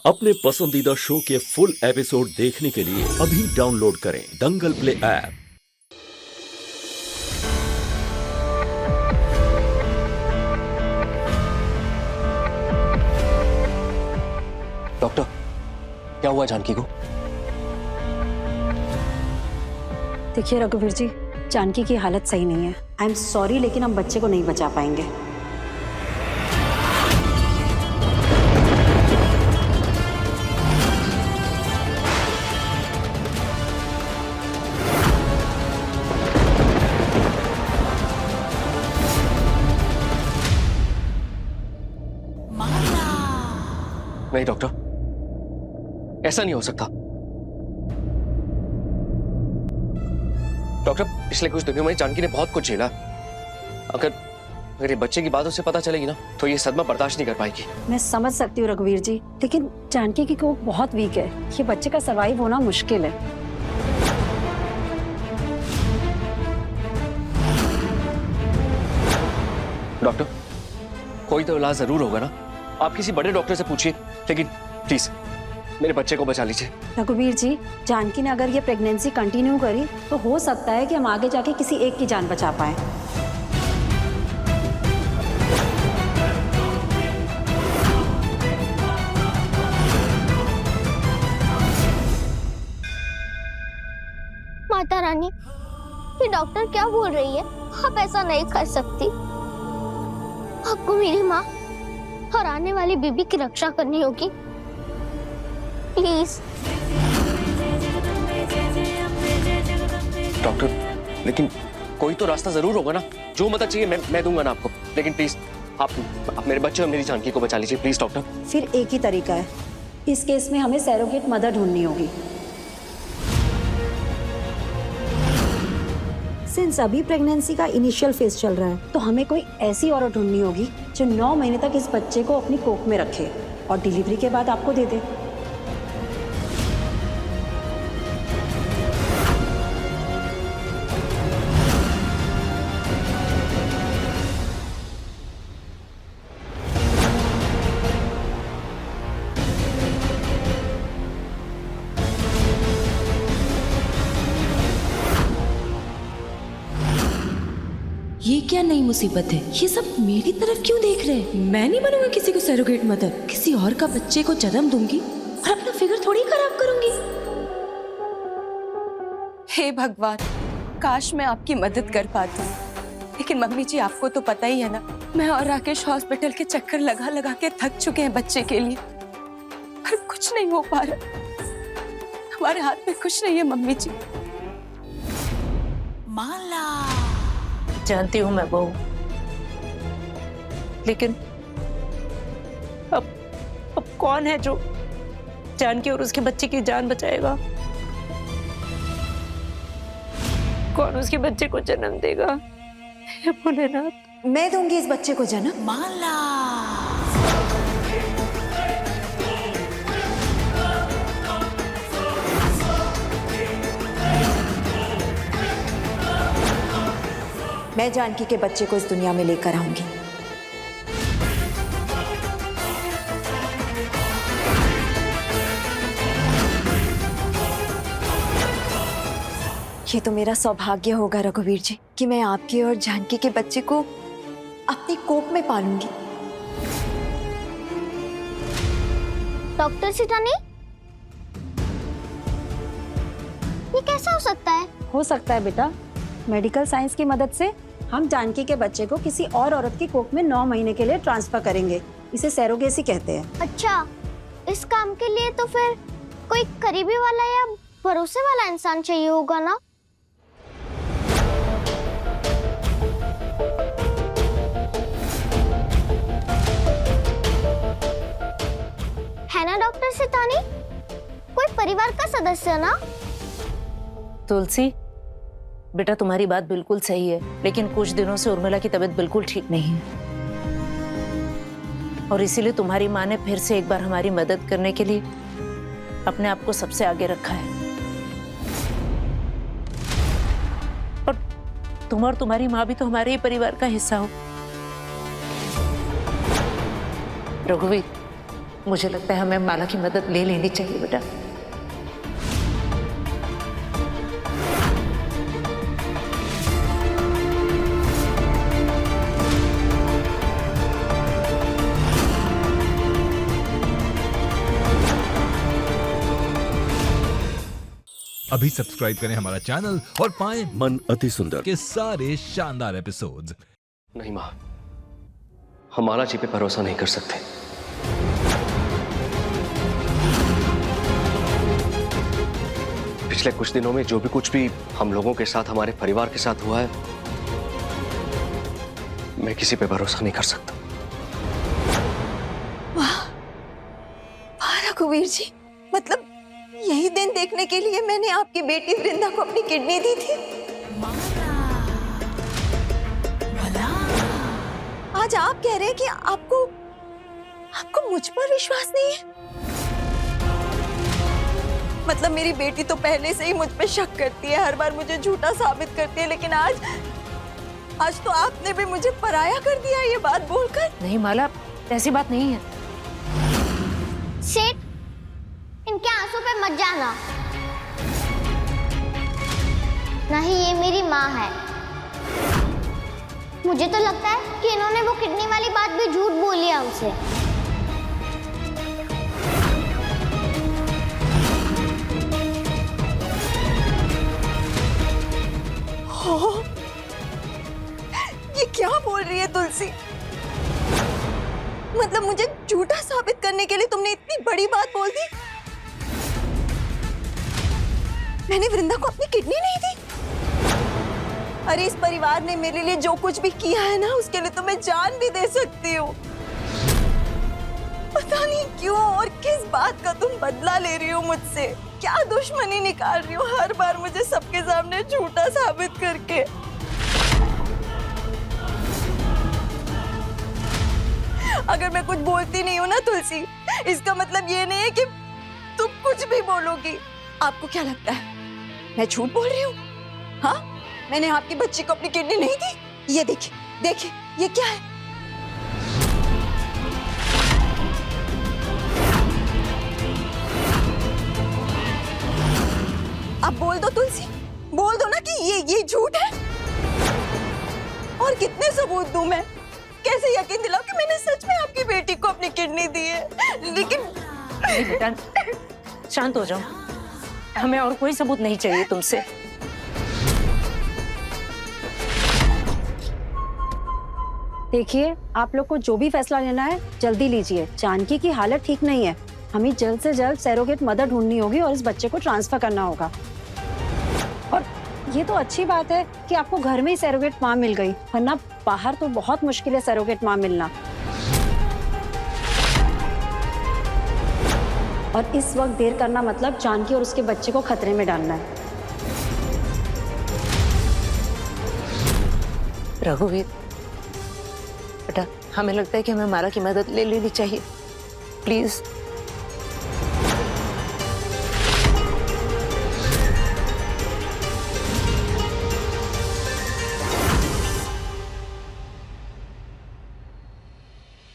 अपने पसंदीदा शो के फुल एपिसोड देखने के लिए अभी डाउनलोड करें दंगल प्ले ऐप। डॉक्टर, क्या हुआ जानकी को? देखिए रघुवीर जी, जानकी की हालत सही नहीं है। आई एम सॉरी, लेकिन हम बच्चे को नहीं बचा पाएंगे। नहीं डॉक्टर, ऐसा नहीं हो सकता। डॉक्टर, पिछले कुछ दिनों में जानकी ने बहुत कुछ झेला। अगर ये बच्चे की बात उसे पता चलेगी ना, तो ये सदमा बर्दाश्त नहीं कर पाएगी। मैं समझ सकती हूँ रघुवीर जी, लेकिन जानकी की कोख बहुत वीक है। ये बच्चे का सर्वाइव होना मुश्किल है। डॉक्टर, कोई तो इलाज जरूर होगा ना। आप किसी बड़े डॉक्टर से पूछिए, लेकिन प्लीज मेरे बच्चे को बचा लीजिए। रघुवीर जी, जानकी ने अगर ये प्रेगनेंसी कंटिन्यू करी तो हो सकता है कि हम आगे जाके किसी एक की जान बचा पाए। माता रानी, ये डॉक्टर क्या बोल रही है? आप ऐसा नहीं कर सकती। आपको मेरी माँ और आने वाली बीबी की रक्षा करनी होगी, प्लीज। डॉक्टर, लेकिन कोई तो रास्ता जरूर होगा ना। जो मदद चाहिए मैं दूंगा ना आपको, लेकिन प्लीज आप मेरे बच्चे और मेरी जानकी को बचा लीजिए, प्लीज डॉक्टर। फिर एक ही तरीका है, इस केस में हमें सैरोगेट मदर ढूंढनी होगी। सिंस अभी प्रेगनेंसी का इनिशियल फेज चल रहा है, तो हमें कोई ऐसी औरत ढूंढनी होगी जो 9 महीने तक इस बच्चे को अपनी कोख में रखे और डिलीवरी के बाद आपको दे दे। ये क्या नई मुसीबत है? ये सब मेरी तरफ क्यों देख रहे हैं? मैं नहीं बनूंगा किसी को सैरोगेट मदर। किसी और का बच्चे को जन्म दूंगी और अपना फिगर थोड़ी खराब करूंगी। हे भगवान, काश मैं आपकी मदद कर पाती, लेकिन मम्मी जी आपको तो पता ही है ना, मैं और राकेश हॉस्पिटल के चक्कर लगा लगा के थक चुके हैं बच्चे के लिए, पर कुछ नहीं हो पा रहा। हमारे हाथ में कुछ नहीं है मम्मी जी। माला, जानती हूँ मैं बहू, लेकिन अब कौन है जो जानकी और उसके बच्चे की जान बचाएगा? कौन उसके बच्चे को जन्म देगा? हे भोलेनाथ, मैं दूंगी इस बच्चे को जन्म। माला, मैं जानकी के बच्चे को इस दुनिया में लेकर आऊंगी। ये तो मेरा सौभाग्य होगा रघुवीर जी कि मैं आपके और जानकी के बच्चे को अपनी कोख में पालूंगी। डॉक्टर सिटानी, ये कैसा हो सकता है? हो सकता है बेटा, मेडिकल साइंस की मदद से हम जानकी के बच्चे को किसी और औरत की कोख में 9 महीने के लिए ट्रांसफर करेंगे। इसे सैरोगेसी कहते हैं। अच्छा, इस काम के लिए तो फिर कोई करीबी वाला या भरोसे वाला इंसान चाहिए होगा ना? है ना डॉक्टर सितानी? कोई परिवार का सदस्य ना? तुलसी बेटा, तुम्हारी बात बिल्कुल सही है, लेकिन कुछ दिनों से उर्मिला की तबीयत बिल्कुल ठीक नहीं है, और इसीलिए तुम्हारी माँ ने फिर से एक बार हमारी मदद करने के लिए अपने आप को सबसे आगे रखा है। और तुम और तुम्हारी माँ भी तो हमारे ही परिवार का हिस्सा हो। रघुवीर, मुझे लगता है हमें माला की मदद ले लेनी चाहिए बेटा। अभी सब्सक्राइब करें हमारा चैनल और पाएं मन अति सुंदर के सारे शानदार एपिसोड्स। नहीं माँ, हम माला जी पे भरोसा नहीं कर सकते। पिछले कुछ दिनों में जो भी कुछ भी हम लोगों के साथ, हमारे परिवार के साथ हुआ है, मैं किसी पे भरोसा नहीं कर सकता। वाह रघुवीर जी, मतलब यही दिन देखने के लिए मैंने आपकी बेटी वृंदा को अपनी किडनी दी थी। आज आप कह रहे हैं कि आपको मुझ पर विश्वास नहीं है। मतलब मेरी बेटी तो पहले से ही मुझ पे शक करती है, हर बार मुझे झूठा साबित करती है, लेकिन आज तो आपने भी मुझे पराया कर दिया ये बात बोलकर। नहीं माला, ऐसी बात नहीं है। सेठ, इनके आंसू पे मत जाना। नहीं, ये मेरी माँ है। मुझे तो लगता है कि इन्होंने वो किडनी वाली बात भी झूठ बोली है हमसे। हो, ये क्या बोल रही है तुलसी? मतलब मुझे झूठा साबित करने के लिए तुमने इतनी बड़ी बात बोल दी? मैंने वृंदा को अपनी किडनी नहीं दी? अरे इस परिवार ने मेरे लिए जो कुछ भी किया है ना, उसके लिए तो मैं जान भी दे सकती हूँ। पता नहीं क्यों और किस बात का तुम बदला ले रही हो मुझसे। क्या दुश्मनी निकाल रही हो हर बार मुझे सबके सामने झूठा साबित करके। अगर मैं कुछ बोलती नहीं हूँ ना तुलसी, इसका मतलब ये नहीं है कि तुम कुछ भी बोलोगी। आपको क्या लगता है मैं झूठ बोल रही हूँ? हाँ, मैंने आपकी बच्ची को अपनी किडनी नहीं दी। ये देखिए देखिए, ये क्या है? अब बोल दो तुलसी, बोल दो ना कि ये झूठ है। और कितने सबूत दूं मैं? कैसे यकीन दिलाऊं कि मैंने सच में आपकी बेटी को अपनी किडनी दी है? लेकिन नहीं बेटा, शांत हो जाओ। हमें और कोई सबूत नहीं चाहिए तुमसे। देखिए, आप लोग को जो भी फैसला लेना है जल्दी लीजिए। जानकी की हालत ठीक नहीं है, हमें जल्द से जल्द सरोगेट मदर ढूंढनी होगी और इस बच्चे को ट्रांसफर करना होगा। और ये तो अच्छी बात है कि आपको घर में ही सरोगेट माँ मिल गई, वरना बाहर तो बहुत मुश्किल है सरोगेट माँ मिलना। और इस वक्त देर करना मतलब जानकी और उसके बच्चे को खतरे में डालना है। रघुवीर बेटा, हमें लगता है कि हमें माला की मदद ले लेनी चाहिए, प्लीज।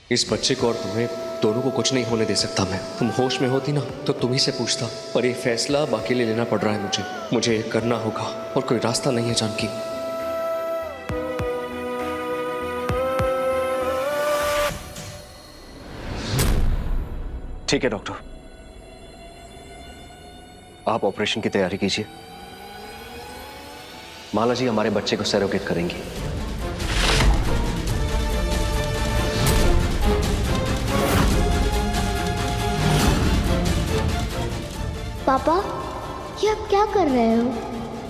इस बच्चे को और तुम्हें दोनों को कुछ नहीं होने दे सकता मैं। तुम होश में होती ना तो तुम ही से पूछता, पर ये फैसला बाकी ले लेना पड़ रहा है मुझे ये करना होगा और कोई रास्ता नहीं है जानकी। ठीक है डॉक्टर, आप ऑपरेशन की तैयारी कीजिए। माला जी हमारे बच्चे को सरोगेट करेंगी। पापा, ये आप क्या कर रहे हो?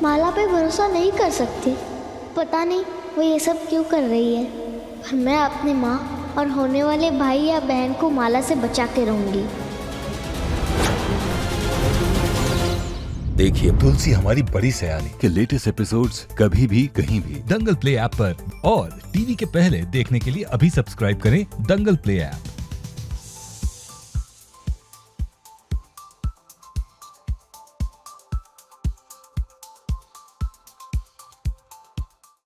माला पे भरोसा नहीं कर सकते। पता नहीं वो ये सब क्यों कर रही है, पर मैं अपनी माँ और होने वाले भाई या बहन को माला से बचा के रहूंगी। देखिए तुलसी हमारी बड़ी सयानी के लेटेस्ट एपिसोड्स कभी भी कहीं भी दंगल प्ले ऐप पर, और टीवी के पहले देखने के लिए अभी सब्सक्राइब करें दंगल प्ले ऐप।